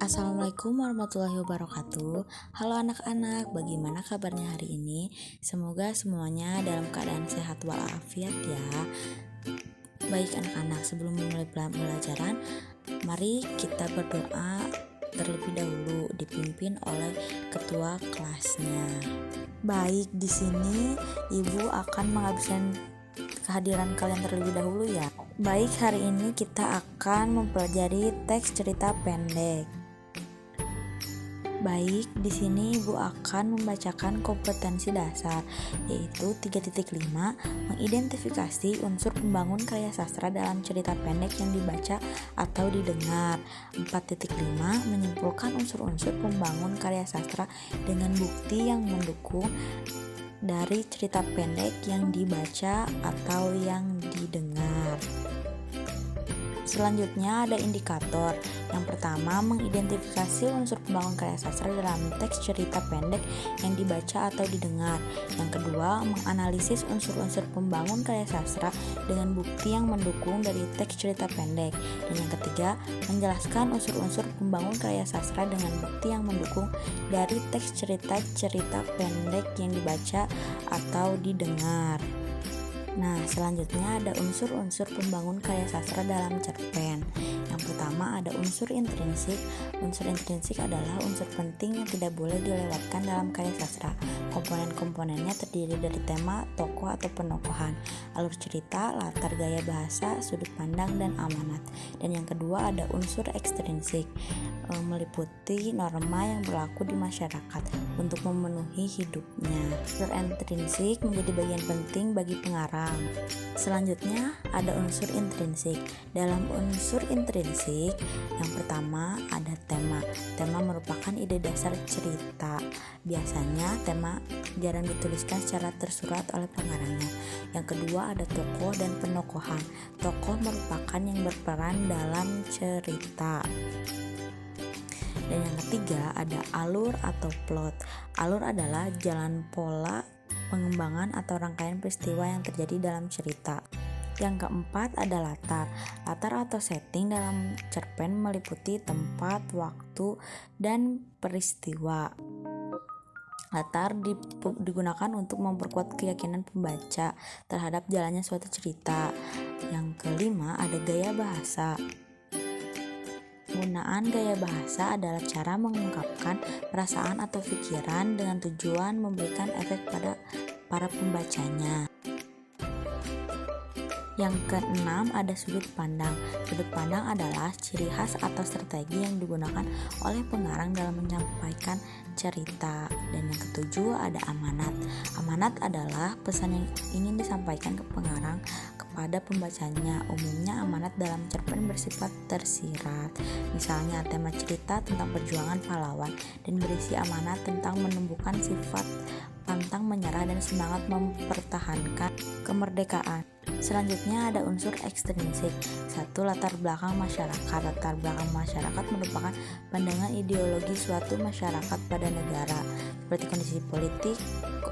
Assalamualaikum warahmatullahi wabarakatuh. Halo anak-anak, bagaimana kabarnya hari ini? Semoga semuanya dalam keadaan sehat walafiat ya. Baik anak-anak, sebelum memulai pelajaran, mari kita berdoa terlebih dahulu dipimpin oleh ketua kelasnya. Baik, di sini Ibu akan mengabsen kehadiran kalian terlebih dahulu ya. Baik, hari ini kita akan mempelajari teks cerita pendek. Baik, di sini Ibu akan membacakan kompetensi dasar, yaitu 3.5, mengidentifikasi unsur pembangun karya sastra dalam cerita pendek yang dibaca atau didengar. 4.5, menyimpulkan unsur-unsur pembangun karya sastra dengan bukti yang mendukung dari cerita pendek yang dibaca atau yang didengar. Selanjutnya ada indikator. Yang pertama, mengidentifikasi unsur pembangun karya sastra dalam teks cerita pendek yang dibaca atau didengar. Yang kedua, menganalisis unsur-unsur pembangun karya sastra dengan bukti yang mendukung dari teks cerita pendek. Dan yang ketiga, menjelaskan unsur-unsur pembangun karya sastra dengan bukti yang mendukung dari teks cerita pendek yang dibaca atau didengar. Nah, selanjutnya ada unsur-unsur pembangun karya sastra dalam cerpen. Yang pertama ada unsur intrinsik. Unsur intrinsik adalah unsur penting yang tidak boleh dilewatkan dalam karya sastra. Komponen-komponennya terdiri dari tema, tokoh atau penokohan, alur cerita, latar gaya bahasa, sudut pandang, dan amanat. Dan yang kedua ada unsur ekstrinsik, meliputi norma yang berlaku di masyarakat untuk memenuhi hidupnya. Unsur intrinsik menjadi bagian penting bagi pengarang. Selanjutnya ada unsur intrinsik. Dalam unsur intrinsik, yang pertama ada tema. Tema merupakan ide dasar cerita. Biasanya tema jarang dituliskan secara tersurat oleh pengarangnya. Yang kedua ada tokoh dan penokohan. Tokoh merupakan yang berperan dalam cerita. Dan yang ketiga ada alur atau plot. Alur adalah jalan pola pengembangan atau rangkaian peristiwa yang terjadi dalam cerita. Yang keempat ada latar. Latar atau setting dalam cerpen meliputi tempat, waktu, dan peristiwa. Latar digunakan untuk memperkuat keyakinan pembaca terhadap jalannya suatu cerita. Yang kelima ada gaya bahasa. Penggunaan gaya bahasa adalah cara mengungkapkan perasaan atau pikiran dengan tujuan memberikan efek pada para pembacanya. Yang keenam ada sudut pandang. Sudut pandang adalah ciri khas atau strategi yang digunakan oleh pengarang dalam menyampaikan cerita. Dan yang ketujuh ada amanat. Amanat adalah pesan yang ingin disampaikan ke pengarang kepada pembacanya. Umumnya amanat dalam cerpen bersifat tersirat. Misalnya tema cerita tentang perjuangan pahlawan dan berisi amanat tentang menumbuhkan sifat pantang menyerah dan semangat mempertahankan kemerdekaan. Selanjutnya ada unsur ekstrinsik. 1. Latar belakang masyarakat. Latar belakang masyarakat merupakan pandangan ideologi suatu masyarakat pada negara, seperti kondisi politik,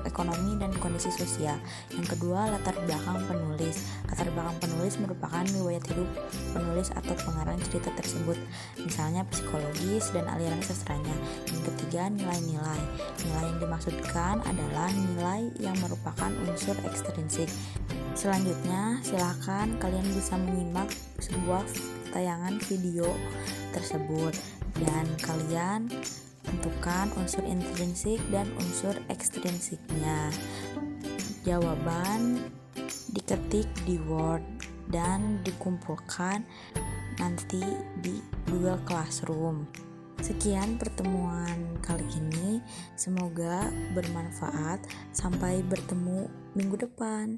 ekonomi, dan kondisi sosial. Yang kedua, latar belakang penulis. Latar belakang penulis merupakan riwayat hidup penulis atau pengarang cerita tersebut, misalnya psikologis dan aliran sastranya. Yang ketiga, nilai-nilai. Nilai yang dimaksudkan adalah nilai yang merupakan unsur ekstrinsik. Selanjutnya, silakan kalian bisa menyimak sebuah tayangan video tersebut dan kalian tentukan unsur intrinsik dan unsur ekstrinsiknya. Jawaban diketik di Word dan dikumpulkan nanti di Google Classroom. Sekian pertemuan kali ini, semoga bermanfaat. Sampai bertemu minggu depan.